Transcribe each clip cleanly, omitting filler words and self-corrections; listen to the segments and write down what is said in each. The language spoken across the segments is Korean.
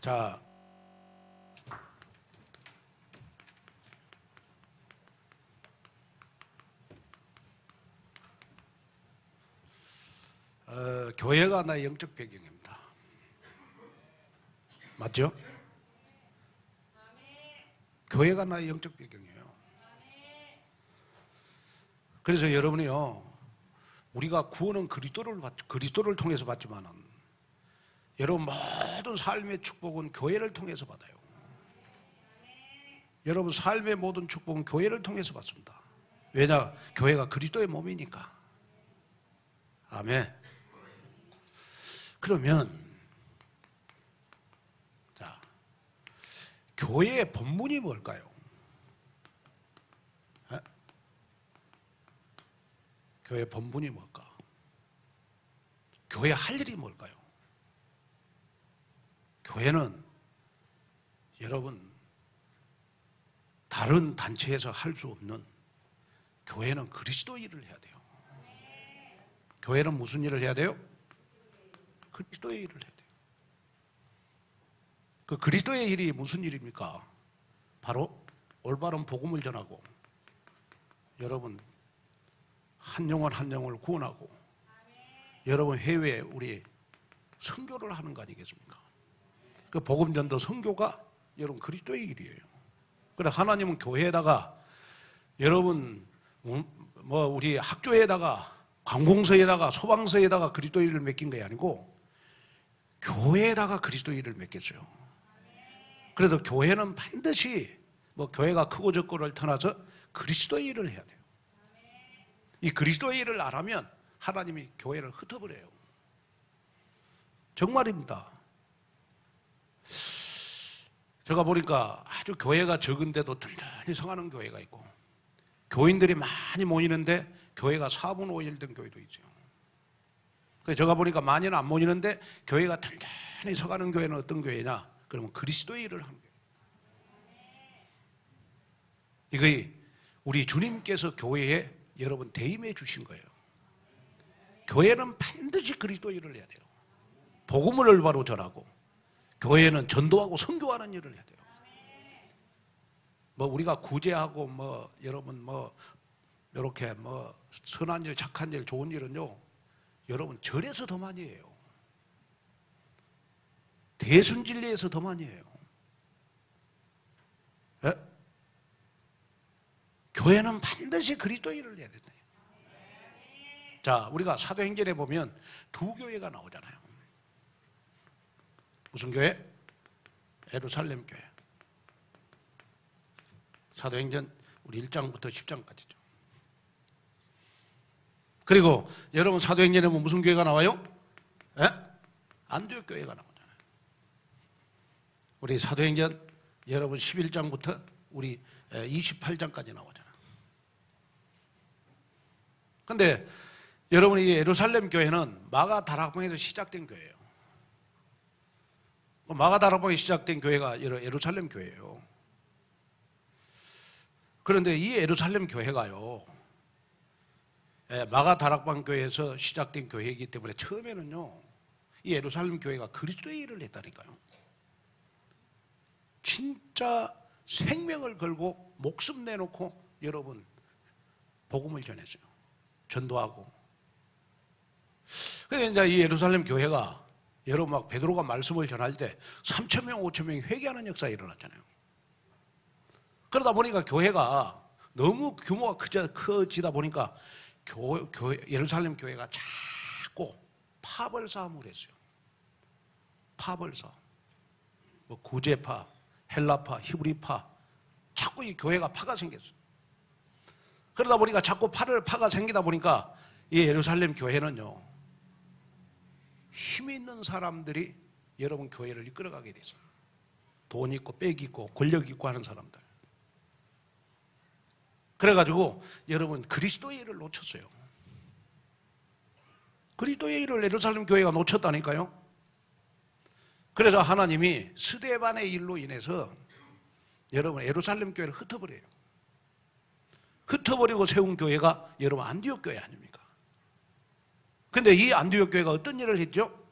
자, 교회가 나의 영적 배경입니다. 맞죠? 교회가 나의 영적 배경이에요. 그래서 여러분이요, 우리가 구원은 그리스도를 통해서 받지만은 여러분 모든 삶의 축복은 교회를 통해서 받아요. 여러분 삶의 모든 축복은 교회를 통해서 받습니다. 왜냐? 교회가 그리스도의 몸이니까. 아멘. 그러면 자, 교회의 본문이 뭘까요? 에? 교회의 본문이 뭘까? 교회 할 일이 뭘까요? 교회는 여러분 다른 단체에서 할 수 없는, 교회는 그리스도 일을 해야 돼요. 교회는 무슨 일을 해야 돼요? 그리스도의 일을 해야 돼요. 그 그리스도의 일이 무슨 일입니까? 바로 올바른 복음을 전하고 여러분 한 영혼 한 영혼을 구원하고 여러분 해외에 우리 선교를 하는 거 아니겠습니까? 그 복음 전도 선교가 여러분 그리스도의 일이에요. 그래 하나님은 교회에다가 여러분 뭐 우리 학교에다가 관공서에다가 소방서에다가 그리스도의 일을 맡긴 게 아니고 교회에다가 그리스도의 일을 맡겼어요. 그래서 교회는 반드시 뭐 교회가 크고 적고를 떠나서 그리스도의 일을 해야 돼요. 이 그리스도의 일을 안 하면 하나님이 교회를 흩어버려요. 정말입니다. 제가 보니까 아주 교회가 적은데도 든든히 성하는 교회가 있고, 교인들이 많이 모이는데 교회가 4분 5일 된 교회도 있어요. 그래서 제가 보니까 많이는 안 모이는데 교회가 든든히 서가는 교회는 어떤 교회냐? 그러면 그리스도의 일을 하는 교회. 이거 우리 주님께서 교회에 여러분 대임해 주신 거예요. 교회는 반드시 그리스도의 일을 해야 돼요. 복음을 올바로 전하고, 교회는 전도하고 선교하는 일을 해야 돼요. 뭐 우리가 구제하고 뭐 여러분 뭐 이렇게 뭐 선한 일, 착한 일, 좋은 일은요, 여러분 절에서 더 많이 해요. 대순진리에서 더 많이 해요. 예? 교회는 반드시 그리스도의 일을 해야 된다. 자, 우리가 사도행전에 보면 두 교회가 나오잖아요. 무슨 교회? 예루살렘 교회. 사도행전 우리 1장부터 10장까지죠. 그리고 여러분 사도행전에 보면 무슨 교회가 나와요? 예? 안디옥 교회가 나오잖아요. 우리 사도행전 여러분 11장부터 우리 28장까지 나오잖아요. 근데 여러분 이 예루살렘 교회는 마가다락방에서 시작된 교회예요. 마가다락방에 시작된 교회가 예루살렘 교회예요. 그런데 이 예루살렘 교회가요, 마가다락방 교회에서 시작된 교회이기 때문에 처음에는요, 이 예루살렘 교회가 그리스도의 일을 했다니까요. 진짜 생명을 걸고 목숨 내놓고 여러분 복음을 전했어요. 전도하고. 그래서 이제 이 예루살렘 교회가 여러분 막 베드로가 말씀을 전할 때 3,000명, 5,000명이 회개하는 역사가 일어났잖아요. 그러다 보니까 교회가 너무 규모가 커지다 보니까 예루살렘 교회가 자꾸 파벌 싸움을 했어요. 파벌 싸움. 뭐 구제파, 헬라파, 히브리파, 자꾸 이 교회가 파가 생겼어요. 그러다 보니까 자꾸 파가 생기다 보니까 이 예루살렘 교회는요, 힘 있는 사람들이 여러분 교회를 이끌어가게 됐어요. 돈 있고 빽 있고 권력 있고 하는 사람들. 그래가지고 여러분 그리스도의 일을 놓쳤어요. 그리스도의 일을 예루살렘 교회가 놓쳤다니까요. 그래서 하나님이 스데반의 일로 인해서 여러분 예루살렘 교회를 흩어버려요. 흩어버리고 세운 교회가 여러분 안디옥 교회 아닙니까? 근데 이 안디옥 교회가 어떤 일을 했죠?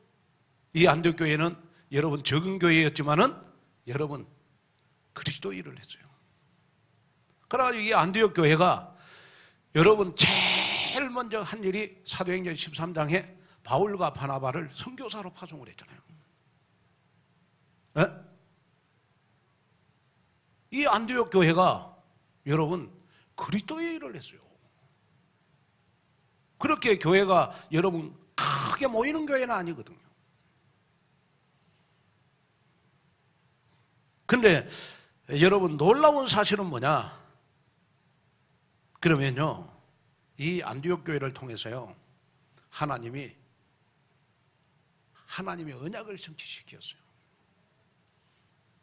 이 안디옥 교회는 여러분 적은 교회였지만은 여러분 그리스도 일을 했어요. 그래가지고 이 안디옥 교회가 여러분 제일 먼저 한 일이 사도행전 13장에 바울과 바나바를 선교사로 파송을 했잖아요. 네? 이 안디옥 교회가 여러분 그리스도의 일을 했어요. 그렇게 교회가 여러분 크게 모이는 교회는 아니거든요. 근데 여러분 놀라운 사실은 뭐냐? 그러면요, 이 안디옥 교회를 통해서요, 하나님이 언약을 성취시켰어요.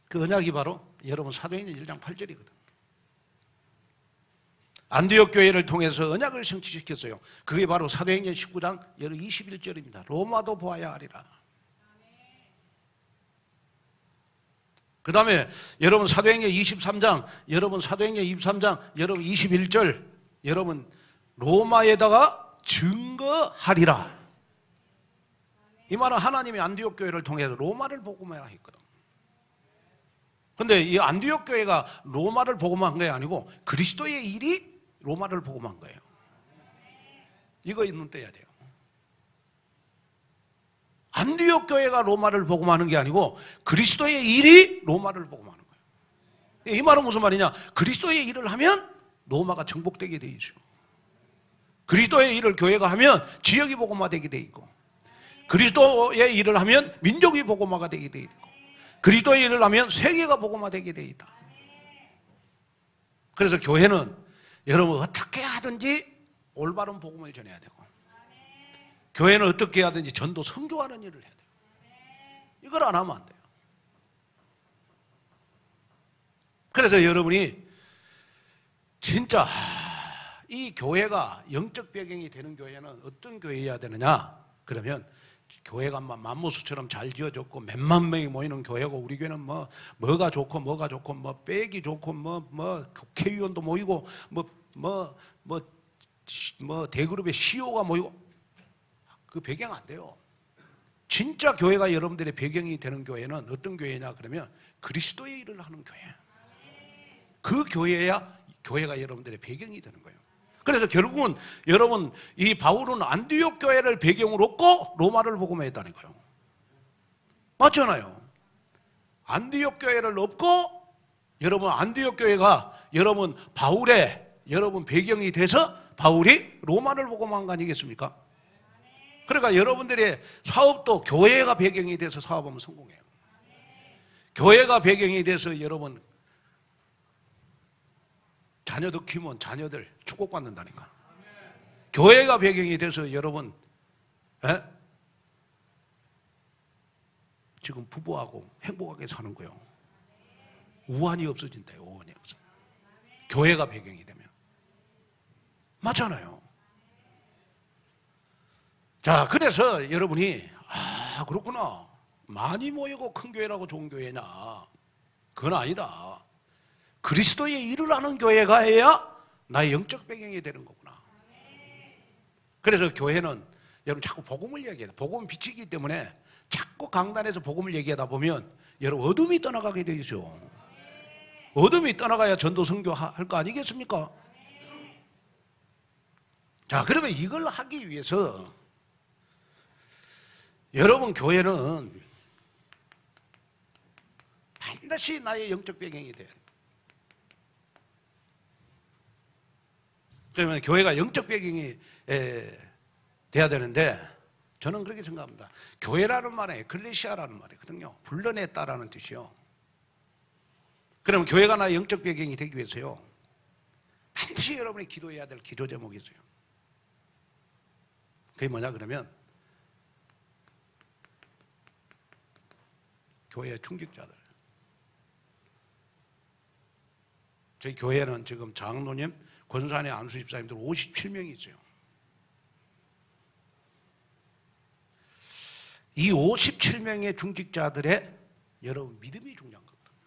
그 언약이 바로 여러분 사도행전 1장 8절이거든요. 안디옥 교회를 통해서 언약을 성취시켰어요. 그게 바로 사도행전 19장 21절입니다. 로마도 보아야 하리라. 그 다음에 여러분 사도행전 23장, 여러분 사도행전 23장, 여러분 21절, 여러분 로마에다가 증거하리라. 이 말은 하나님이 안디옥 교회를 통해서 로마를 복음해야 했거든. 근데 이 안디옥 교회가 로마를 복음한 게 아니고 그리스도의 일이 로마를 복음한 거예요. 이거 눈 떼야 돼요. 안디옥 교회가 로마를 복음하는 게 아니고 그리스도의 일이 로마를 복음하는 거예요. 이 말은 무슨 말이냐? 그리스도의 일을 하면 로마가 정복되게 돼 있어요. 그리스도의 일을 교회가 하면 지역이 복음화되게 돼 있고, 그리스도의 일을 하면 민족이 복음화가 되게 돼 있고, 그리스도의 일을 하면 세계가 복음화되게 돼 있다. 그래서 교회는 여러분 어떻게 하든지 올바른 복음을 전해야 되고, 교회는 어떻게 하든지 전도 선교하는 일을 해야 돼요. 이걸 안 하면 안 돼요. 그래서 여러분이 진짜 이 교회가 영적 배경이 되는 교회는 어떤 교회여야 되느냐? 그러면 교회가 맘모스처럼 잘 지어졌고 몇만 명이 모이는 교회고, 우리 교회는 뭐가 좋고 백이 좋고 국회의원도 모이고 대그룹의 CEO가 모이고, 그 배경 안 돼요. 진짜 교회가 여러분들의 배경이 되는 교회는 어떤 교회냐? 그러면 그리스도의 일을 하는 교회. 그 교회야 교회가 여러분들의 배경이 되는 거예요. 그래서 결국은 여러분 이 바울은 안디옥 교회를 배경으로 얻고 로마를 복음했다는 거예요. 맞잖아요. 안디옥 교회를 얻고 여러분 안디옥 교회가 여러분 바울의 여러분 배경이 돼서 바울이 로마를 복음한 거 아니겠습니까? 그러니까 여러분들의 사업도 교회가 배경이 돼서 사업하면 성공해요. 교회가 배경이 돼서 여러분 자녀도 키우면 자녀들 축복받는다니까. 교회가 배경이 돼서 여러분 지금 부부하고 행복하게 사는 거예요. 우환이 없어진대요. 우환이 없어. 교회가 배경이 되면. 맞잖아요. 자, 그래서 여러분이 그렇구나, 많이 모이고 큰 교회라고 좋은 교회냐? 그건 아니다. 그리스도의 일을 하는 교회가 해야 나의 영적 배경이 되는 거구나. 그래서 교회는 여러분 자꾸 복음을 얘기해요. 복음은 빛이기 때문에 자꾸 강단에서 복음을 얘기하다 보면 여러분 어둠이 떠나가게 되죠. 어둠이 떠나가야 전도 선교할 거 아니겠습니까? 자, 그러면 이걸 하기 위해서 여러분 교회는 반드시 나의 영적 배경이 돼야 돼요. 그러면 교회가 영적 배경이 돼야 되는데, 저는 그렇게 생각합니다. 교회라는 말은 에클레시아라는 말이거든요. 불러냈다라는 뜻이요. 그러면 교회가 나의 영적 배경이 되기 위해서요, 반드시 여러분이 기도해야 될 기도 제목이 있어요. 그게 뭐냐 그러면 교회의 충직자들. 저희 교회는 지금 장로님, 권산의 안수 집사님들 57명이 있어요. 이 57명의 중직자들의 여러분 믿음이 중요한 거거든요.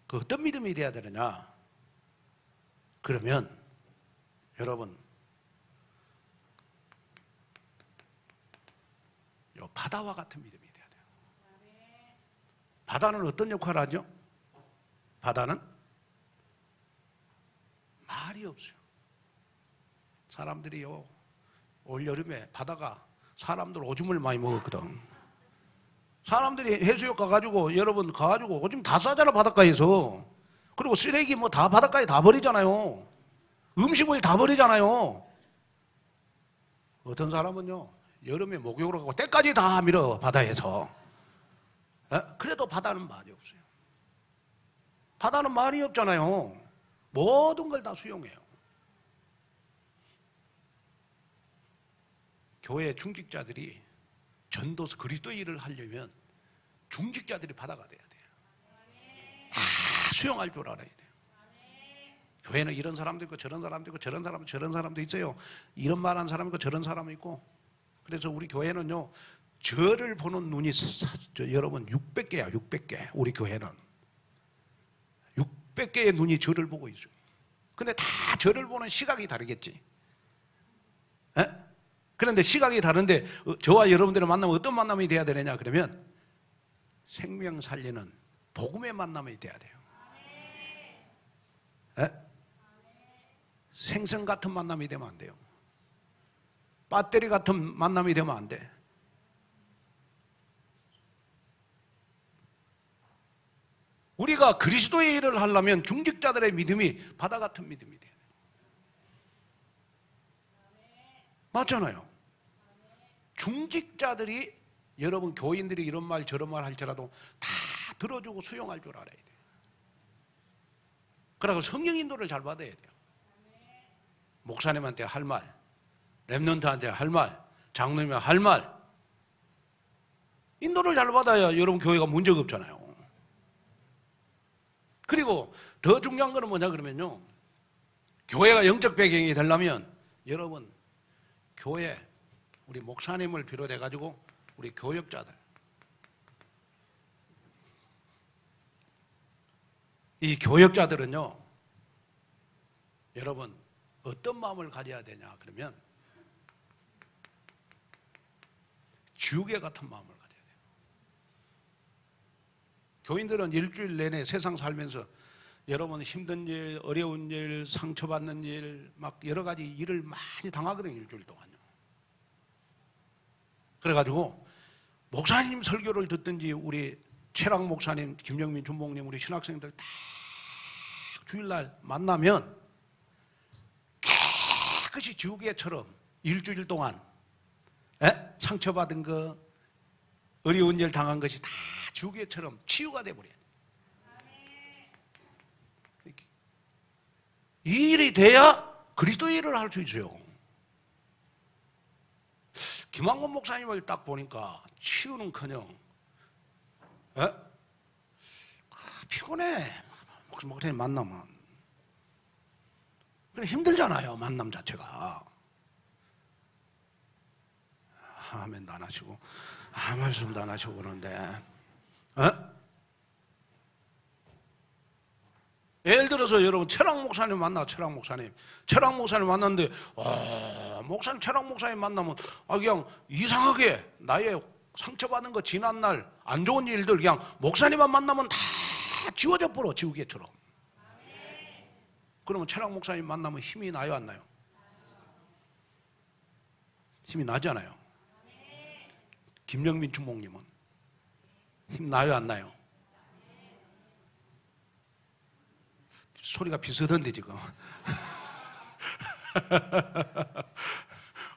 그 어떤 믿음이 돼야 되느냐? 그러면 여러분 바다와 같은 믿음이 돼야 돼요. 바다는 어떤 역할을 하죠? 바다는 말이 없어요. 사람들이요, 올 여름에 바다가 사람들 오줌을 많이 먹었거든. 사람들이 해수욕 가가지고, 여러분 가가지고 오줌 다 싸잖아, 바닷가에서. 그리고 쓰레기 뭐 다 바닷가에 다 버리잖아요. 음식물 다 버리잖아요. 어떤 사람은요, 여름에 목욕을 하고 때까지 다 밀어, 바다에서. 그래도 바다는 말이 없어요. 바다는 말이 없잖아요. 모든 걸 다 수용해요. 교회 중직자들이 전도서 그리스도의 일을 하려면 중직자들이 바다가 돼야 돼요. 다 수용할 줄 알아야 돼요. 교회는 이런 사람도 있고 저런 사람도 있고 저런 사람도 있어요. 이런 말하는 사람이 있고 저런 사람이 있고. 그래서 우리 교회는요, 저를 보는 눈이 여러분 600개야. 600개. 우리 교회는 600개의 눈이 저를 보고 있어요. 근데 다 저를 보는 시각이 다르겠지. 에? 그런데 시각이 다른데 저와 여러분들을 만나면 어떤 만남이 돼야 되느냐 그러면 생명 살리는 복음의 만남이 돼야 돼요. 에? 생선 같은 만남이 되면 안 돼요. 배터리 같은 만남이 되면 안 돼. 우리가 그리스도의 일을 하려면 중직자들의 믿음이 바다 같은 믿음이 돼요. 맞잖아요. 중직자들이, 여러분 교인들이 이런 말 저런 말 할지라도 다 들어주고 수용할 줄 알아야 돼요. 그러고 성령 인도를 잘 받아야 돼요. 목사님한테 할 말, 렘넌트한테 할 말, 장로님한테 할 말, 인도를 잘 받아야 여러분 교회가 문제가 없잖아요. 그리고 더 중요한 거는 뭐냐 그러면요, 교회가 영적 배경이 되려면 여러분 교회, 우리 목사님을 비롯해 가지고 우리 교역자들, 이 교역자들은요, 여러분 어떤 마음을 가져야 되냐 그러면 지우개 같은 마음을 가져야 돼요. 교인들은 일주일 내내 세상 살면서 여러분 힘든 일, 어려운 일, 상처받는 일, 막 여러 가지 일을 많이 당하거든요, 일주일 동안요. 그래가지고 목사님 설교를 듣든지 우리 최락 목사님, 김영민 준목님, 우리 신학생들 다 주일날 만나면 깨끗이 지우개처럼 일주일 동안 상처받은 거, 어려운 일 당한 것이 다 지우개처럼 치유가 돼버려요. 이 일이 돼야 그리스도의 일을 할 수 있어요. 김한권 목사님을 딱 보니까 치유는커녕 피곤해. 목사님 만나면 그래 힘들잖아요, 만남 자체가. 아멘도 안 하시고 말씀도 안 하시고 그러는데 예를 들어서 여러분 최락 목사님 만나, 최락 목사님 만났는데 목사님, 최락 목사님 만나면 그냥 이상하게 나의 상처받은 거, 지난 날 안 좋은 일들 그냥 목사님만 만나면 다 지워져 버려, 지우개처럼. 그러면 최락 목사님 만나면 힘이 나요, 안 나요? 힘이 나잖아요. 김영민 주목님은 힘 나요, 안 나요? 소리가 비슷한데 지금.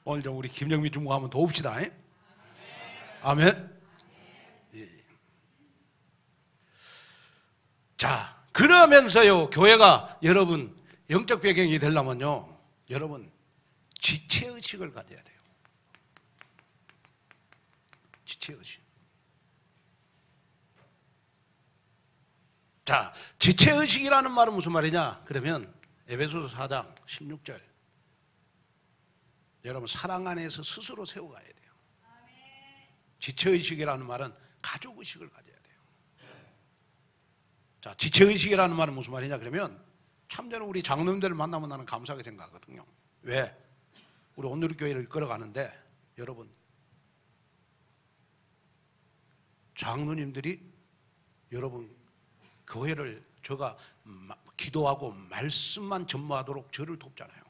오늘 좀 우리 김영민 주목 한번 도웁시다. 아멘. 예. 자, 그러면서요, 교회가 여러분 영적 배경이 되려면요, 여러분 지체의식을 가져야 돼요. 지체의식. 자, 지체의식이라는 말은 무슨 말이냐 그러면 에베소서 4장 16절, 여러분 사랑 안에서 스스로 세워가야 돼요. 지체의식이라는 말은 가족의식을 가져야 돼요. 자, 지체의식이라는 말은 무슨 말이냐 그러면 참전에 우리 장로님들을 만나면 나는 감사하게 생각하거든요. 왜? 우리 온누리교회를 끌어가는데 여러분 장로님들이 여러분 교회를 제가 기도하고 말씀만 전무하도록 저를 돕잖아요.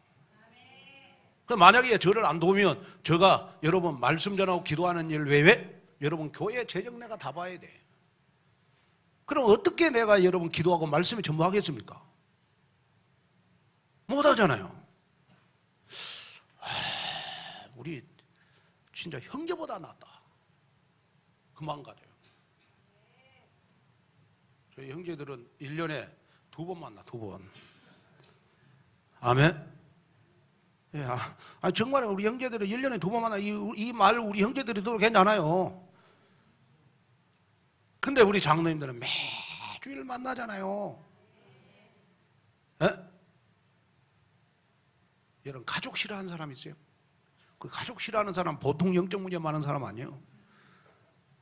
만약에 저를 안 도우면 제가 여러분 말씀 전하고 기도하는 일 외에 여러분 교회 재정 내가 다 봐야 돼. 그럼 어떻게 내가 여러분 기도하고 말씀에 전무하겠습니까? 못하잖아요. 우리 진짜 형제보다 낫다. 그만 가져요. 저희 형제들은 1년에 2번 만나, 2번. 아멘? 예, 정말 우리 형제들은 1년에 2번 만나. 이 말 우리 형제들이 들어도 괜찮아요. 근데 우리 장로님들은 매주일 만나잖아요. 예? 여러분, 가족 싫어하는 사람 있어요? 그 가족 싫어하는 사람 보통 영적 문제 많은 사람 아니에요.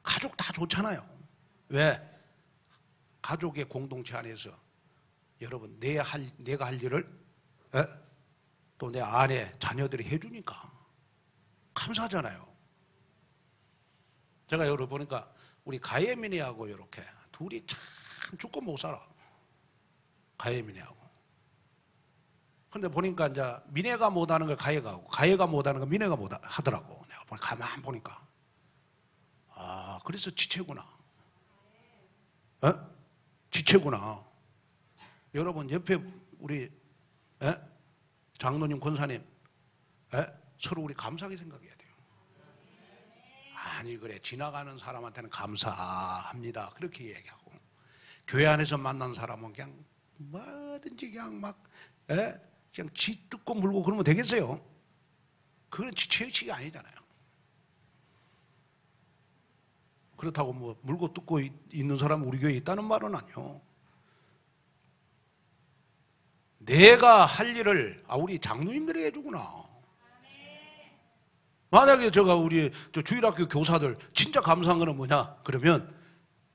가족 다 좋잖아요. 왜? 가족의 공동체 안에서 여러분 내가 할 일을 또 내 아내, 자녀들이 해주니까 감사하잖아요. 제가 여러분 보니까 우리 가예민이하고 이렇게 둘이 참 죽고 못 살아. 가예민이하고. 근데 보니까 이제 민혜가 못하는 걸 가예가 하고 가예가 못하는 걸 민혜가 못 하더라고. 내가 가만 보니까 그래서 지체구나. 지체구나. 여러분 옆에 우리 장로님, 권사님 서로 우리 감사하게 생각해야 돼요. 아니 그래 지나가는 사람한테는 감사합니다 그렇게 얘기하고 교회 안에서 만난 사람은 그냥 뭐든지 그냥 막 그냥 지 뜯고 물고 그러면 되겠어요? 그건 지체의식이 아니잖아요. 그렇다고 뭐 물고 뜯고 있는 사람이 우리 교회에 있다는 말은 아니요. 내가 할 일을 우리 장로님들이 해주구나. 만약에 우리 주일학교 교사들 진짜 감사한 거는 뭐냐? 그러면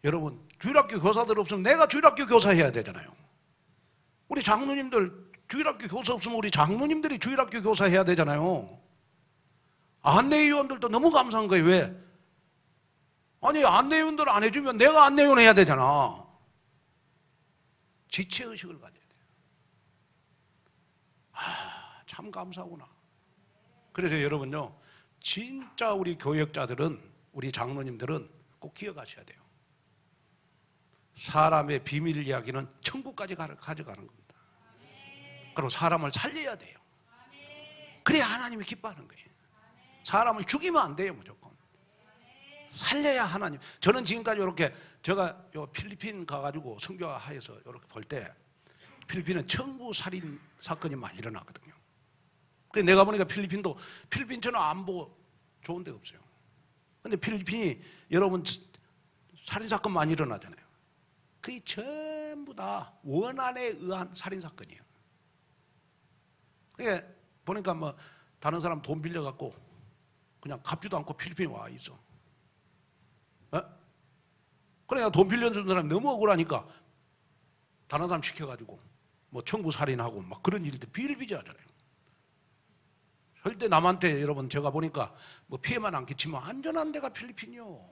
여러분 주일학교 교사들 없으면 내가 주일학교 교사 해야 되잖아요. 우리 장로님들 주일학교 교사 없으면 우리 장로님들이 주일학교 교사 해야 되잖아요. 안내위원들도 너무 감사한 거예요. 왜? 아니 안내위원들 안 해주면 내가 안내위원 해야 되잖아. 지체의식을 가져야 돼요. 참 감사하구나. 그래서 여러분요 진짜 우리 교역자들은 우리 장로님들은 꼭 기억하셔야 돼요. 사람의 비밀 이야기는 천국까지 가져가는 겁니다. 그리고 사람을 살려야 돼요. 그래야 하나님이 기뻐하는 거예요. 사람을 죽이면 안 돼요. 무조건 살려야 하나님. 저는 지금까지 이렇게 제가 필리핀 가가지고 선교하에서 이렇게 볼 때 필리핀은 청부 살인 사건이 많이 일어났거든요. 근데 내가 보니까 필리핀 저는 안보 좋은 데가 없어요. 근데 필리핀이 여러분 살인 사건 많이 일어나잖아요. 그게 전부 다 원한에 의한 살인 사건이에요. 그게 보니까 뭐 다른 사람 돈 빌려갖고 그냥 갚지도 않고 필리핀에 와 있어. 그러니까 돈 빌려준 사람이 너무 억울하니까 다른 사람 시켜가지고 뭐 청부 살인하고 막 그런 일들 비일비재하잖아요. 절대 남한테 여러분 제가 보니까 뭐 피해만 안 끼치면 안전한 데가 필리핀이요.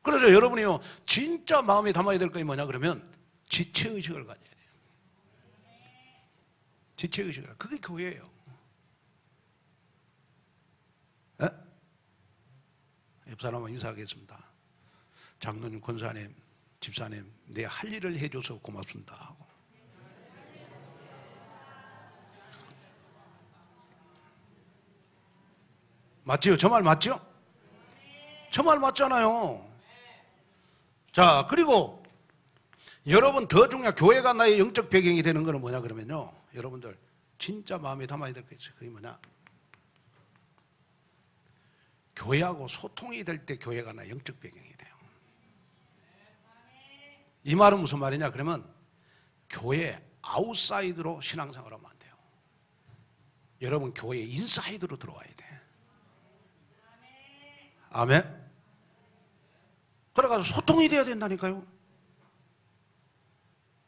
그래서 여러분이요 진짜 마음에 담아야 될 것이 뭐냐 그러면 지체의식을 가져야 돼요. 지체의식을. 그게 교회예요. 옆 사람과 인사하겠습니다. 장로님, 권사님, 집사님, 내 할 일을 해줘서 고맙습니다 하고. 맞지요? 저 말 맞죠? 저 말 맞잖아요. 자, 그리고 여러분 더 중요한 교회가 나의 영적 배경이 되는 거는 뭐냐 그러면요 여러분들 진짜 마음에 담아야 될 게 있어요. 그게 뭐냐? 교회하고 소통이 될 때 교회가 나의 영적 배경이 돼요. 이 말은 무슨 말이냐 그러면 교회 아웃사이드로 신앙생활을 하면 안 돼요. 여러분 교회 인사이드로 들어와야 돼. 아멘. 그래가지고 소통이 돼야 된다니까요.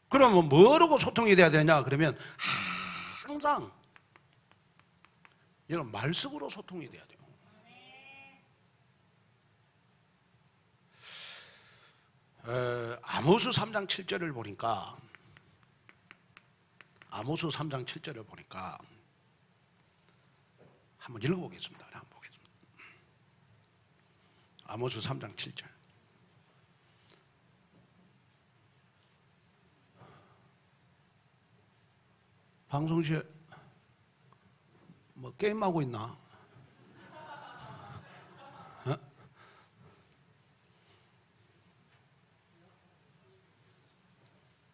그러면 뭐라고 소통이 돼야 되냐 그러면 항상 여러분 말씀으로 소통이 돼야 돼요. 아모스 3장 7절을 보니까 아모스 3장 7절을 보니까 한번 읽어보겠습니다. 한번 보겠습니다. 아모스 3장 7절. 방송실에 뭐 게임하고 있나? 어?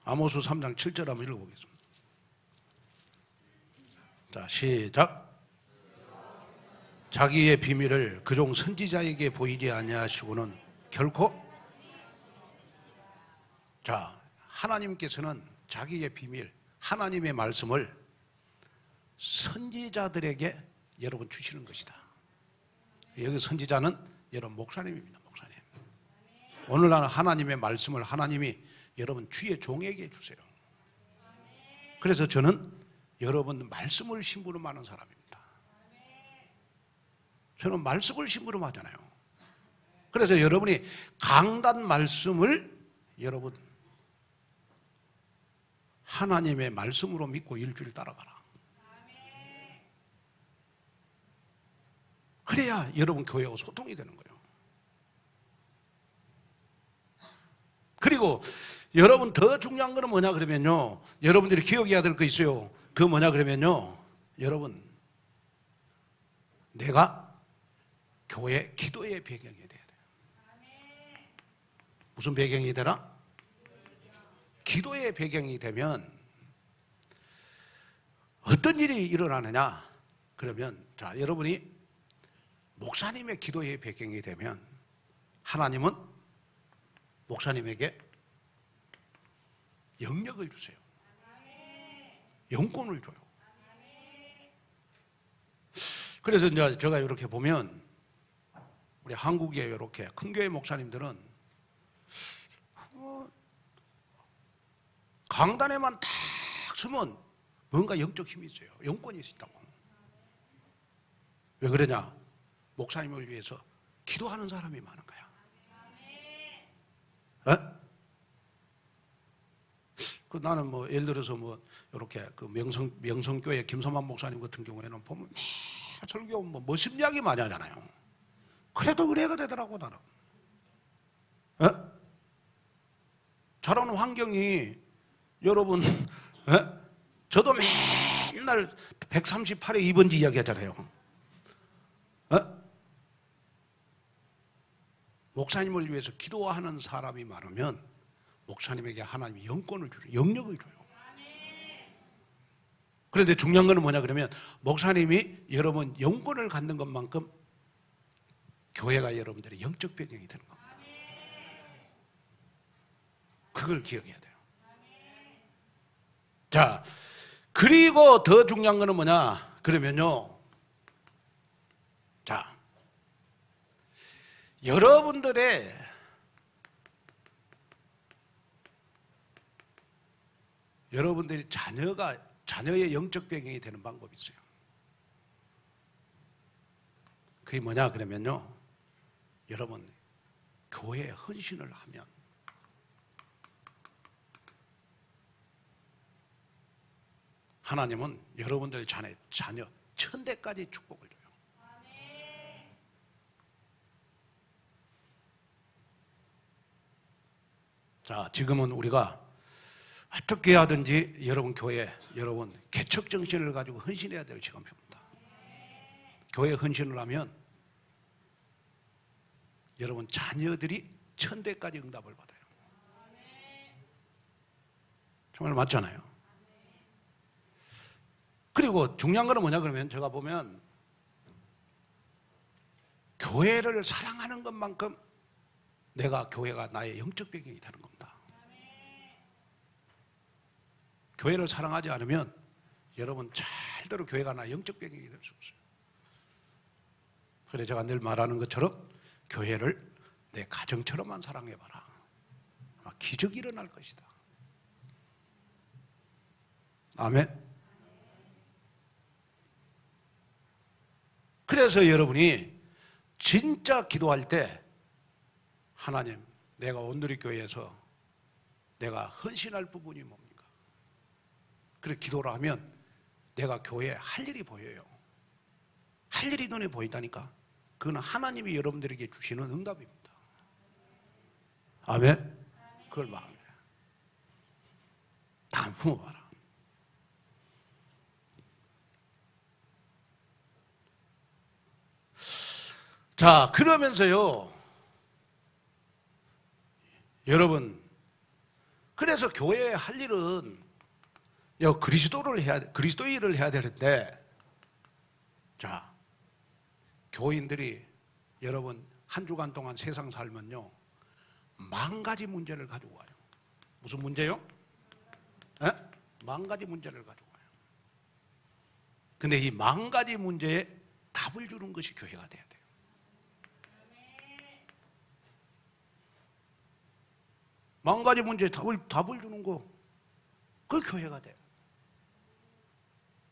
아모스 3장 7절 한번 읽어보겠습니다. 자, 시작. 자기의 비밀을 그종 선지자에게 보이지 아니하시고는 결코, 자, 하나님께서는 자기의 비밀, 하나님의 말씀을 선지자들에게 여러분 주시는 것이다. 여기 선지자는 여러분 목사님입니다. 목사님. 오늘날 하나님의 말씀을 하나님이 여러분 주의 종에게 주세요. 그래서 저는 여러분 말씀을 심부름하는 사람입니다. 저는 말씀을 심부름하잖아요. 그래서 여러분이 강단 말씀을 여러분 하나님의 말씀으로 믿고 일주일 따라가라. 그래야 여러분 교회하고 소통이 되는 거예요. 그리고 여러분 더 중요한 거는 뭐냐 그러면요, 여러분들이 기억해야 될 거 있어요. 그 뭐냐 그러면요, 여러분 내가 교회 기도의 배경이 돼야 돼요. 무슨 배경이 되나? 기도의 배경이 되면 어떤 일이 일어나느냐 그러면, 자, 여러분이 목사님의 기도의 배경이 되면 하나님은 목사님에게 영역을 주세요. 영권을 줘요. 그래서 이제 제가 이렇게 보면 우리 한국의 이렇게 큰 교회 목사님들은 강단에만 탁 서면 뭔가 영적 힘이 있어요. 영권이 있다고. 왜 그러냐? 목사님을 위해서 기도하는 사람이 많은 거야. 어? 그 나는 뭐 예를 들어서 뭐 이렇게 그 명성교회 김서만 목사님 같은 경우에는 보면 매일 설교 뭐 몇십 이야기 많이 하잖아요. 그래도 은혜가 되더라고 나는. 어? 자라는 환경이 여러분, 어? 저도 맨날 138회 2번지 이야기 하잖아요. 어? 목사님을 위해서 기도하는 사람이 많으면 목사님에게 하나님이 영권을 주죠. 영역을 줘요. 그런데 중요한 거는 뭐냐 그러면 목사님이 여러분 영권을 갖는 것만큼 교회가 여러분들의 영적 배경이 되는 겁니다. 그걸 기억해야 돼요. 자, 그리고 더 중요한 거는 뭐냐 그러면요, 자, 여러분들의 자녀의 영적 배경이 되는 방법이 있어요. 그게 뭐냐 그러면요, 여러분 교회에 헌신을 하면 하나님은 여러분들 자녀 천대까지 축복을 줘요. 자, 지금은 우리가 어떻게 하든지 여러분 교회, 여러분 개척 정신을 가지고 헌신해야 될 시간표입니다. 교회에 헌신을 하면 여러분 자녀들이 천대까지 응답을 받아요. 정말 맞잖아요. 그리고 중요한 거는 뭐냐 그러면 제가 보면 교회를 사랑하는 것만큼 내가 교회가 나의 영적 배경이 되는 겁니다. 교회를 사랑하지 않으면 여러분 절대로 교회가 나의 영적 배경이 될 수 없어요. 그래서 제가 늘 말하는 것처럼 교회를 내 가정처럼만 사랑해봐라. 아마 기적이 일어날 것이다. 아멘. 그래서 여러분이 진짜 기도할 때 하나님, 내가 온누리교회에서 내가 헌신할 부분이 뭡니까? 그래 기도를 하면 내가 교회에 할 일이 보여요. 할 일이 눈에 보인다니까. 그건 하나님이 여러분들에게 주시는 응답입니다. 아멘? 그걸 마음에 다 안 품어봐라. 자, 그러면서요, 여러분, 그래서 교회에 할 일은 그리스도의 일을 해야 되는데, 자, 교인들이 여러분 한 주간 동안 세상 살면요, 10,000가지 문제를 가지고 와요. 무슨 문제요? 10,000가지 문제를 가지고 와요. 근데 이 10,000가지 문제에 답을 주는 것이 교회가 돼야 돼요. 만 가지 문제에 답을 주는 거, 그 교회가 돼요.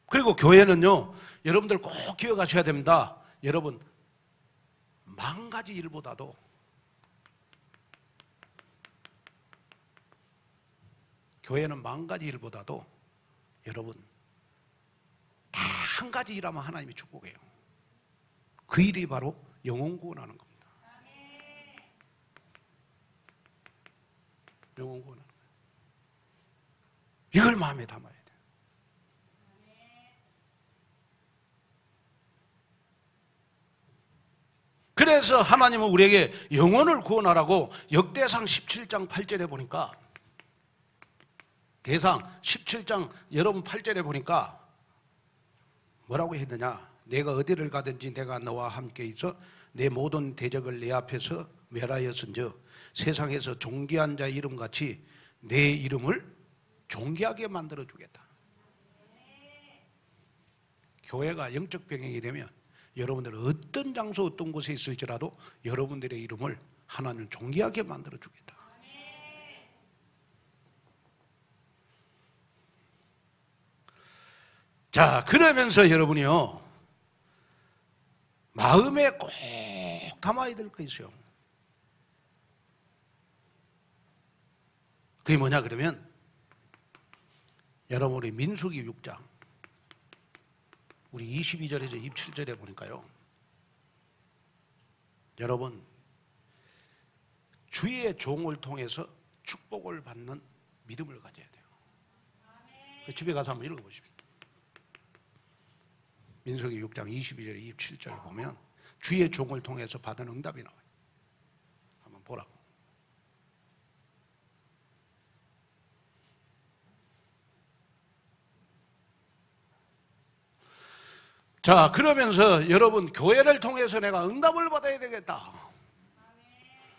그리고 교회는요, 여러분들 꼭 기억하셔야 됩니다. 여러분, 10,000가지 일보다도 교회는 10,000가지 일보다도 여러분 다 한 가지 일하면 하나님이 축복해요. 그 일이 바로 영혼 구원하는 겁니다. 영혼 구원하는 거예요. 이걸 마음에 담아야 돼요. 그래서 하나님은 우리에게 영혼을 구원하라고 역대상 17장 8절에 보니까, 대상 17장 여러분 8절에 보니까 뭐라고 했느냐? 내가 어디를 가든지 내가 너와 함께 있어 내 모든 대적을 내 앞에서 멸하였은즉 세상에서 존귀한 자 이름같이 내 이름을 존귀하게 만들어주겠다. 교회가 영적 병행이 되면 여러분들 어떤 장소 어떤 곳에 있을지라도 여러분들의 이름을 하나님은 존귀하게 만들어주겠다. 자, 그러면서 여러분이요, 마음에 꼭 담아야 될 거 있어요. 그게 뭐냐 그러면, 여러분 우리 민수기 6장 우리 22절에서 27절에 보니까요, 여러분 주의 종을 통해서 축복을 받는 믿음을 가져야 돼요. 집에 가서 한번 읽어보십시오. 민수기 6장 22절에 27절에 보면 주의 종을 통해서 받은 응답이 나와요. 한번 보라고. 자, 그러면서 여러분 교회를 통해서 내가 응답을 받아야 되겠다.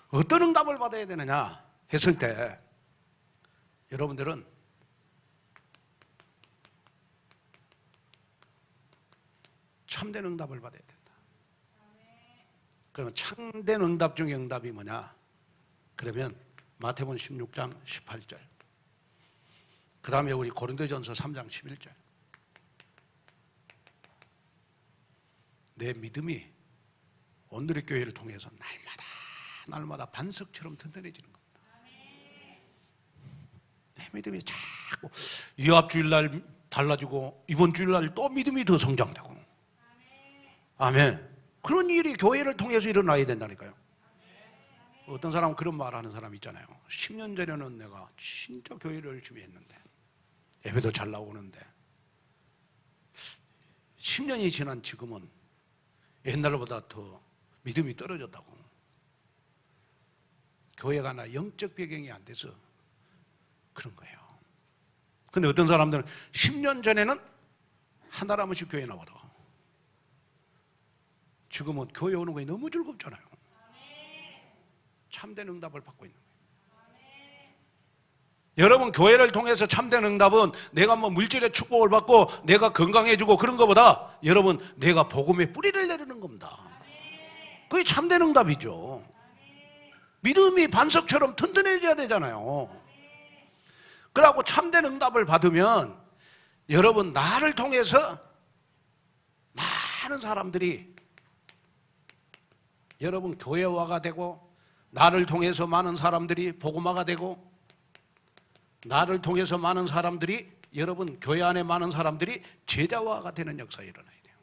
어떤 응답을 받아야 되느냐 했을 때 여러분들은 참된 응답을 받아야 된다. 그러면 참된 응답 중에 응답이 뭐냐? 그러면 마태복음 16장 18절, 그 다음에 우리 고린도전서 3장 11절. 내 믿음이 오늘의 교회를 통해서 날마다 반석처럼 튼튼해지는 겁니다. 내 믿음이 자꾸 이 앞 주일날 달라지고 이번 주일날 또 믿음이 더 성장되고. 아멘. 그런 일이 교회를 통해서 일어나야 된다니까요. 어떤 사람은 그런 말하는 사람 있잖아요. 10년 전에는 내가 진짜 교회를 열심히 했는데 예배도 잘 나오는데 10년이 지난 지금은 옛날보다 더 믿음이 떨어졌다고. 교회가 나 영적 배경이 안 돼서 그런 거예요. 근데 어떤 사람들은 10년 전에는 한 달 한 번씩 교회 나오다가 지금은 교회 오는 거에 너무 즐겁잖아요. 참된 응답을 받고 있는 거예요. 여러분 교회를 통해서 참된 응답은 내가 뭐 물질의 축복을 받고 내가 건강해지고 그런 것보다 여러분 내가 복음의 뿌리를 내리는 겁니다. 그게 참된 응답이죠. 믿음이 반석처럼 튼튼해져야 되잖아요. 그러고 참된 응답을 받으면 여러분 나를 통해서 많은 사람들이 여러분 교회화가 되고 나를 통해서 많은 사람들이 복음화가 되고, 나를 통해서 많은 사람들이, 여러분 교회 안에 많은 사람들이 제자화가 되는 역사가 일어나야 돼요.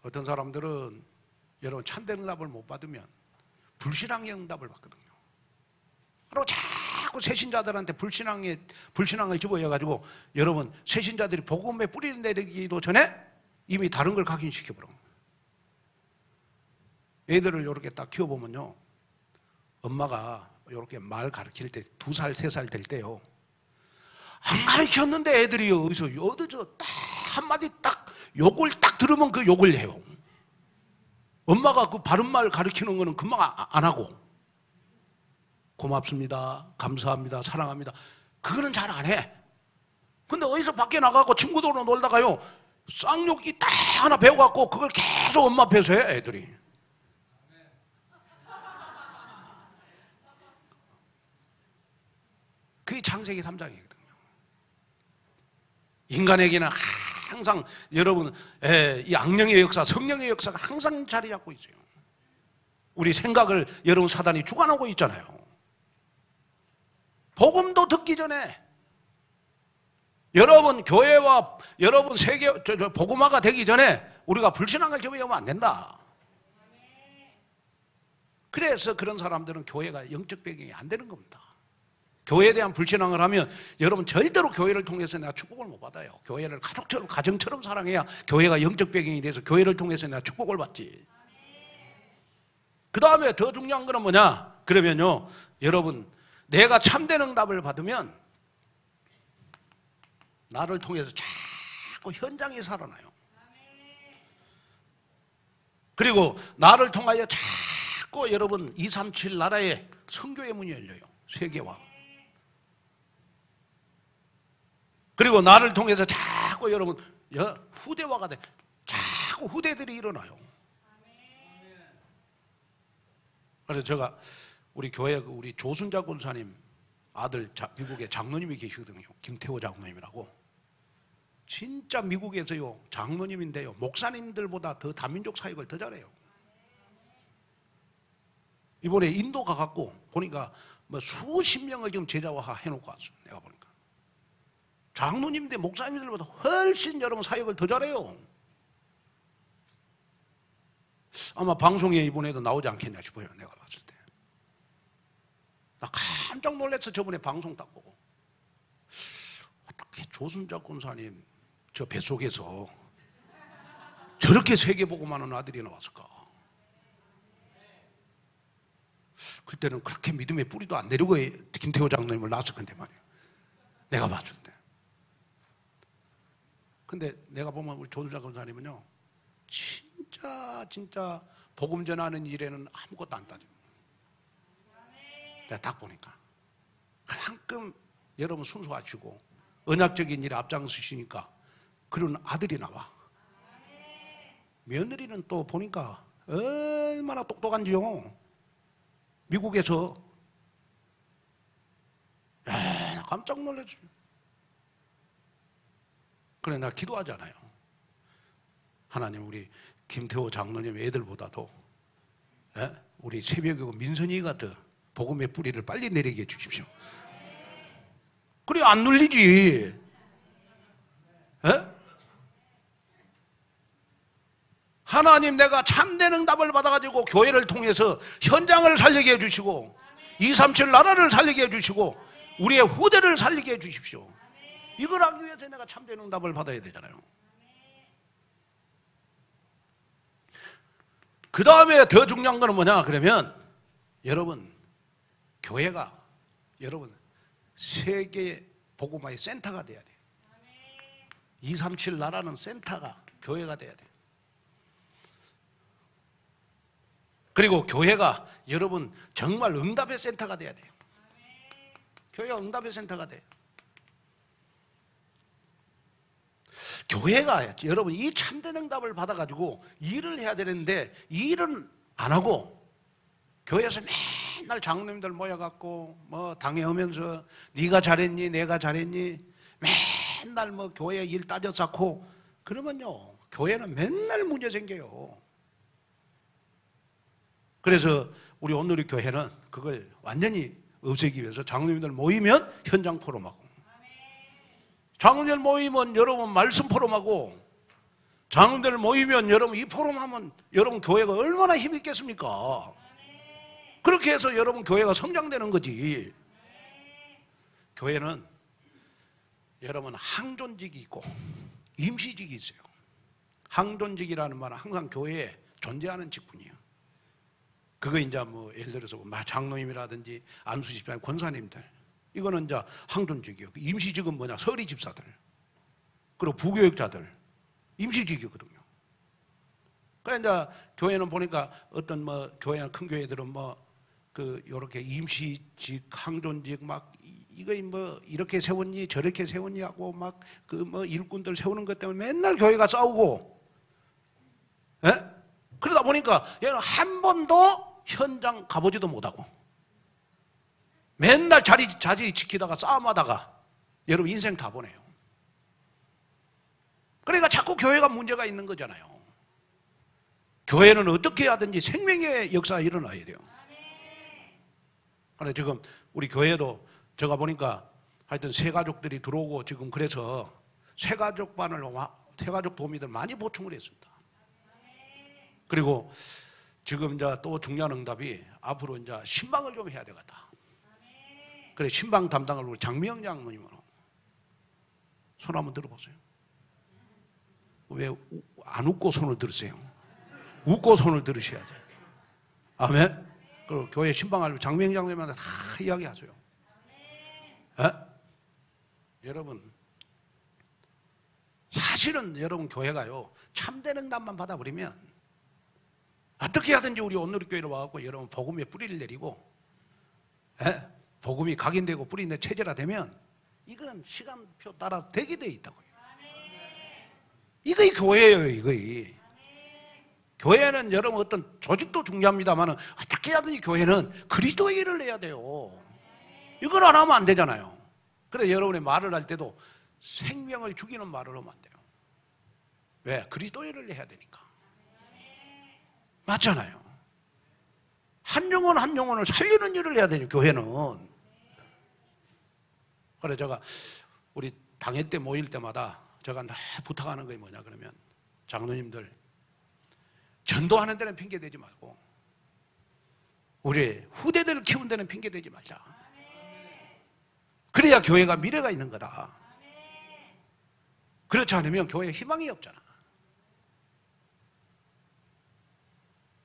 어떤 사람들은 여러분 참된 응답을 못 받으면 불신앙의 응답을 받거든요. 그리고 자꾸 새신자들한테 불신앙을 집어여가지고 여러분 새신자들이 복음에 뿌리를 내리기도 전에 이미 다른 걸 각인시켜버려. 애들을 이렇게 딱 키워보면요, 엄마가 이렇게 말 가르칠 때 2살, 3살 될 때요, 안 가르쳤는데 애들이 어디서 딱 한마디 딱 욕을 딱 들으면 그 욕을 해요. 엄마가 그 바른 말 가르치는 거는 금방 안 하고, 고맙습니다, 감사합니다, 사랑합니다, 그거는 잘 안 해. 근데 어디서 밖에 나가고 친구들하고 놀다가요, 쌍욕이 딱 하나 배워갖고 그걸 계속 엄마 앞에서 해, 애들이. 그게 창세기 3장이거든요. 인간에게는 항상 여러분 이 악령의 역사, 성령의 역사가 항상 자리 잡고 있어요. 우리 생각을 여러분 사단이 주관하고 있잖아요. 복음도 듣기 전에 여러분 교회와 여러분 세계 복음화가 되기 전에 우리가 불신앙을 접어오면 안 된다. 그래서 그런 사람들은 교회가 영적 배경이 안 되는 겁니다. 교회에 대한 불신앙을 하면 여러분 절대로 교회를 통해서 내가 축복을 못 받아요. 교회를 가족처럼, 가정처럼 사랑해야 교회가 영적 배경이 돼서 교회를 통해서 내가 축복을 받지. 그 다음에 더 중요한 거는 뭐냐? 그러면요, 여러분 내가 참된 응답을 받으면 나를 통해서 자꾸 현장이 살아나요. 그리고 나를 통하여 자꾸 여러분 237 나라에 선교의 문이 열려요. 세계화. 그리고 나를 통해서 자꾸 여러분 후대화가 돼. 자꾸 후대들이 일어나요. 그래서 제가 우리 교회 우리 조순자 권사님 아들 미국에 장로님이 계시거든요. 김태호 장로님이라고. 진짜 미국에서요 장로님인데요 목사님들보다 더 다민족 사역을 더 잘해요. 이번에 인도 가갖고 보니까 뭐 수십 명을 지금 제자화 해놓고 왔어. 내가 보니까 장로님인데 목사님들보다 훨씬 여러분 사역을 더 잘해요. 아마 방송에 이번에도 나오지 않겠냐 싶어요. 내가 봤을 때. 나 깜짝 놀랐어. 저번에 방송 딱 보고 어떻게 조순자 권사님 저 뱃속에서 저렇게 세계복음하는 아들이 나왔을까. 그때는 그렇게 믿음의 뿌리도 안 내리고 김태호 장로님을 낳았을 건데 말이에요. 내가 봤을 때. 근데 내가 보면 우리 조순자 권사님은요 진짜 복음 전하는 일에는 아무것도 안 따져. 내가 딱 보니까 그만큼 여러분 순수하시고 언약적인 일에 앞장서시니까 그런 아들이 나와. 며느리는 또 보니까 얼마나 똑똑한지요. 미국에서 나 깜짝 놀랐어요. 그래 나 기도하잖아요. 하나님 우리 김태호 장로님 애들보다도 우리 새벽에 민선이가 더 복음의 뿌리를 빨리 내리게 해주십시오. 그래 안 눌리지. 하나님 내가 참된 응답을 받아가지고 교회를 통해서 현장을 살리게 해주시고 237 나라를 살리게 해주시고 우리의 후대를 살리게 해주십시오. 이걸 하기 위해서 내가 참된 응답을 받아야 되잖아요. 그 다음에 더 중요한 거는 뭐냐 그러면 여러분 교회가 여러분 세계 복음화의 센터가 돼야 돼요. 237 나라는 센터가 교회가 돼야 돼요. 그리고 교회가 여러분 정말 응답의 센터가 돼야 돼요. 교회가 응답의 센터가 돼요. 교회가 여러분 이 참된 응답을 받아가지고 일을 해야 되는데 일은 안 하고 교회에서 맨날 장로님들 모여갖고 뭐 당회하면서 네가 잘했니 내가 잘했니 맨날 뭐 교회 일 따져 쌓고 그러면요 교회는 맨날 문제 생겨요. 그래서 우리 온누리 교회는 그걸 완전히 없애기 위해서 장로님들 모이면 현장 포럼하고, 장로님들 모이면 여러분 말씀 포럼하고, 장로님들 모이면 여러분 이 포럼하면 여러분 교회가 얼마나 힘이 있겠습니까? 그렇게 해서 여러분 교회가 성장되는 거지. 교회는 여러분 항존직이 있고 임시직이 있어요. 항존직이라는 말은 항상 교회에 존재하는 직분이에요. 그거 이제 뭐 예를 들어서 장로님이라든지 안수집사, 권사님들, 이거는 이제 항존직이에요. 임시직은 뭐냐? 서리 집사들, 그리고 부교육자들, 임시직이거든요. 그러니까 이제 교회는 보니까 어떤 뭐 교회나 큰 교회들은 뭐 요렇게 임시직, 항존직 막 이거 뭐 이렇게 세웠니 저렇게 세웠니 하고 막 뭐 일꾼들 세우는 것 때문에 맨날 교회가 싸우고, 예? 그러다 보니까 얘는 한 번도 현장 가보지도 못하고 맨날 자리 지키다가 싸움하다가 여러분 인생 다 보내요. 그러니까 자꾸 교회가 문제가 있는 거잖아요. 교회는 어떻게 하든지 생명의 역사가 일어나야 돼요. 그런데 지금 우리 교회도 제가 보니까 하여튼 새가족들이 들어오고 지금 그래서 새가족반을, 새가족 도우미들 많이 보충을 했습니다. 그리고 지금 이제 또 중요한 응답이 앞으로 이제 신방을 좀 해야 되겠다. 그래, 신방 담당을 우리 장미영 장로님으로 손 한번 들어보세요. 왜 안 웃고 손을 들으세요? 웃고 손을 들으셔야죠. 아멘. 그리고 교회 신방할 장미영 장로님한테 다 이야기하세요. 에? 여러분, 사실은 여러분 교회가요 참된 응답만 받아버리면 어떻게 하든지 우리 온누리교회로 와갖고 여러분 복음의 뿌리를 내리고, 에? 복음이 각인되고 뿌리는 체제화되면 이거는 시간표 따라 되게 돼 있다고요. 이거이 교회예요. 이거이 교회는 여러분 어떤 조직도 중요합니다만 어떻게 하든지 교회는 그리스도의 일을 해야 돼요. 이걸 안 하면 안 되잖아요. 그래서 여러분이 말을 할 때도 생명을 죽이는 말을 하면 안 돼요. 왜? 그리스도의 일을 해야 되니까. 맞잖아요. 한 영혼 한 영혼을 살리는 일을 해야 되죠, 교회는. 그래 제가 우리 당회 때 모일 때마다 제가 다 부탁하는 게 뭐냐 그러면, 장로님들 전도하는 데는 핑계 대지 말고 우리 후대들을 키우는 데는 핑계 대지 말자. 그래야 교회가 미래가 있는 거다. 그렇지 않으면 교회에 희망이 없잖아.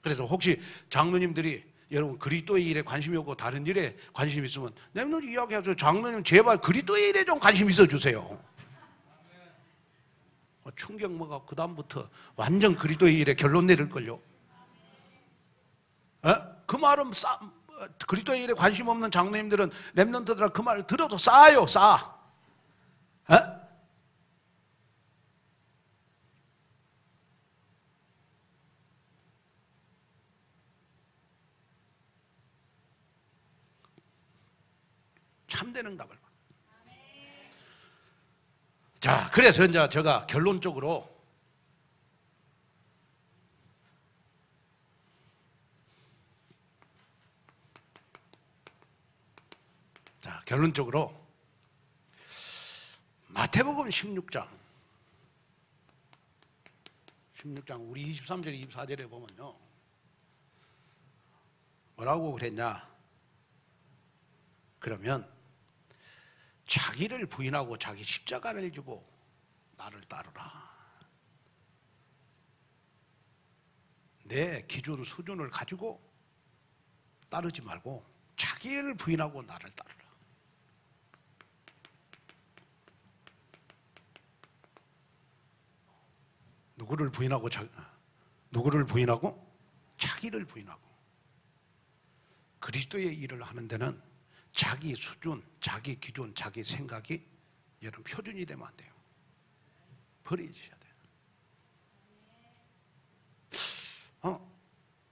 그래서 혹시 장로님들이 여러분 그리스도의 일에 관심이 없고 다른 일에 관심 있으면 내가 이야기하세요. 장로님 제발 그리스도의 일에 좀 관심 있어 주세요. 충격 먹어 그 다음부터 완전 그리스도의 일에 결론 내릴걸요. 그 말은 그리스도의 일에 관심 없는 장로님들은 렘넌트들은 그 말을 들어도 싸요. 싸. 참된 응답을. 자, 그래서 이제 제가 결론적으로 마태복음 16장 우리 23절 24절에 보면요 뭐라고 그랬냐 그러면 자기를 부인하고 자기 십자가를 지고 나를 따르라. 내 기준 수준을 가지고 따르지 말고 자기를 부인하고 나를 따르라. 누구를 부인하고 자기를 부인하고. 그리스도의 일을 하는 데는 자기 수준, 자기 기준, 자기 생각이 여러분 표준이 되면 안 돼요. 버리셔야 돼요.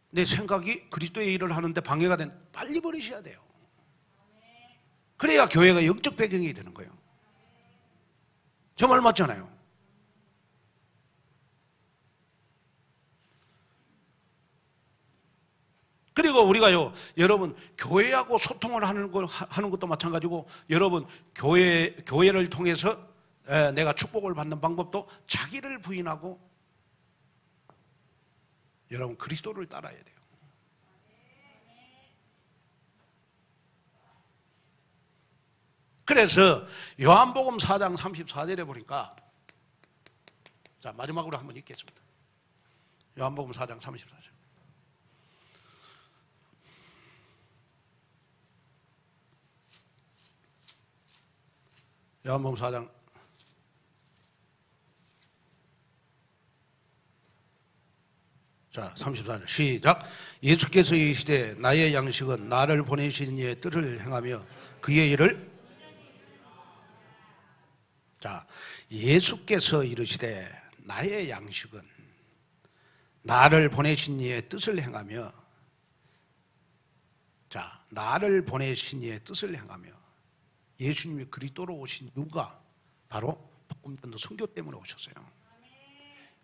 내 생각이 그리스도의 일을 하는데 방해가 된 빨리 버리셔야 돼요. 그래야 교회가 영적 배경이 되는 거예요. 저 말 맞잖아요. 그리고 우리가요, 여러분, 교회하고 소통을 하는 것도 마찬가지고, 여러분, 교회를 통해서 내가 축복을 받는 방법도 자기를 부인하고, 여러분, 그리스도를 따라야 돼요. 그래서 요한복음 4장 34절에 보니까, 자, 마지막으로 한번 읽겠습니다. 요한복음 4장 34절. 요한복음 4장 34절 시작. 예수께서 이르시되 나의 양식은 나를 보내신 이의 뜻을 행하며 그의 일을, 자, 예수께서 이르시되 나의 양식은 나를 보내신 이의 뜻을 행하며, 자, 나를 보내신 이의 뜻을 행하며, 예수님이 그리스도로 오신 이유가 바로 복음 전도 선교 때문에 오셨어요.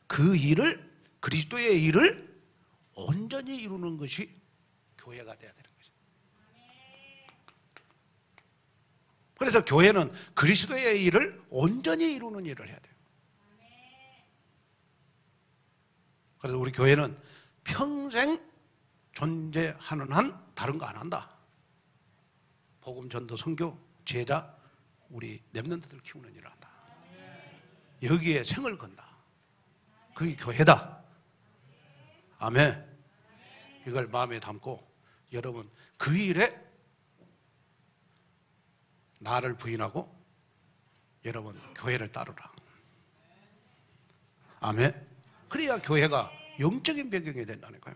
그 일을, 그리스도의 일을 온전히 이루는 것이 교회가 돼야 되는 거죠. 그래서 교회는 그리스도의 일을 온전히 이루는 일을 해야 돼요. 그래서 우리 교회는 평생 존재하는 한 다른 거 안 한다. 복음 전도 선교 제자, 우리 렘넌트들 키우는 일을 한다. 여기에 생을 건다. 그게 교회다. 아멘. 이걸 마음에 담고 여러분 그 일에 나를 부인하고 여러분 교회를 따르라. 아멘. 그래야 교회가 영적인 배경이 된다니까요.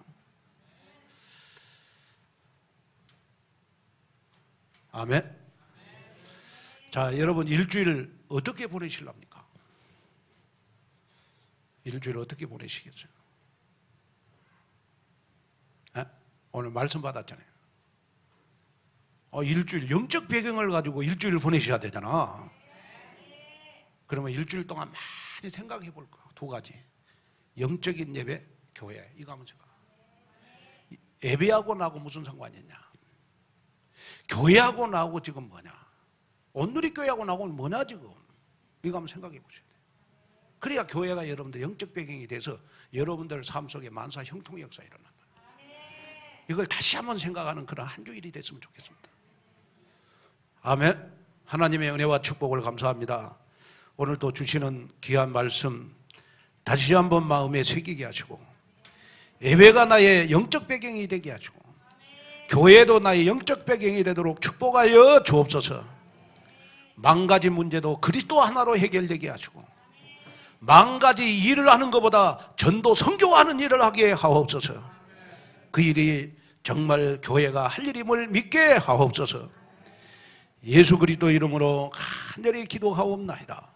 아멘. 자, 여러분 일주일 어떻게 보내실랍니까? 일주일 어떻게 보내시겠어요? 에? 오늘 말씀 받았잖아요. 일주일 영적 배경을 가지고 일주일을 보내셔야 되잖아. 그러면 일주일 동안 많이 생각해 볼 거야. 두 가지. 영적인 예배, 교회. 이거 한번 생각. 예배하고 나하고 무슨 상관이 있냐? 교회하고 나하고 지금 뭐냐? 온누리교회하고 나하고는 뭐냐 지금? 이거 한번 생각해 보셔야 돼요. 그래야 교회가 여러분들 영적 배경이 돼서 여러분들 삶 속에 만사 형통의 역사가 일어난다. 이걸 다시 한번 생각하는 그런 한 주일이 됐으면 좋겠습니다. 아멘. 하나님의 은혜와 축복을 감사합니다. 오늘 또 주시는 귀한 말씀 다시 한번 마음에 새기게 하시고, 예배가 나의 영적 배경이 되게 하시고, 교회도 나의 영적 배경이 되도록 축복하여 주옵소서. 망가진 문제도 그리스도 하나로 해결되게 하시고, 망가지 일을 하는 것보다 전도 선교하는 일을 하게 하옵소서. 그 일이 정말 교회가 할 일임을 믿게 하옵소서. 예수 그리스도 이름으로 간절히 기도하옵나이다.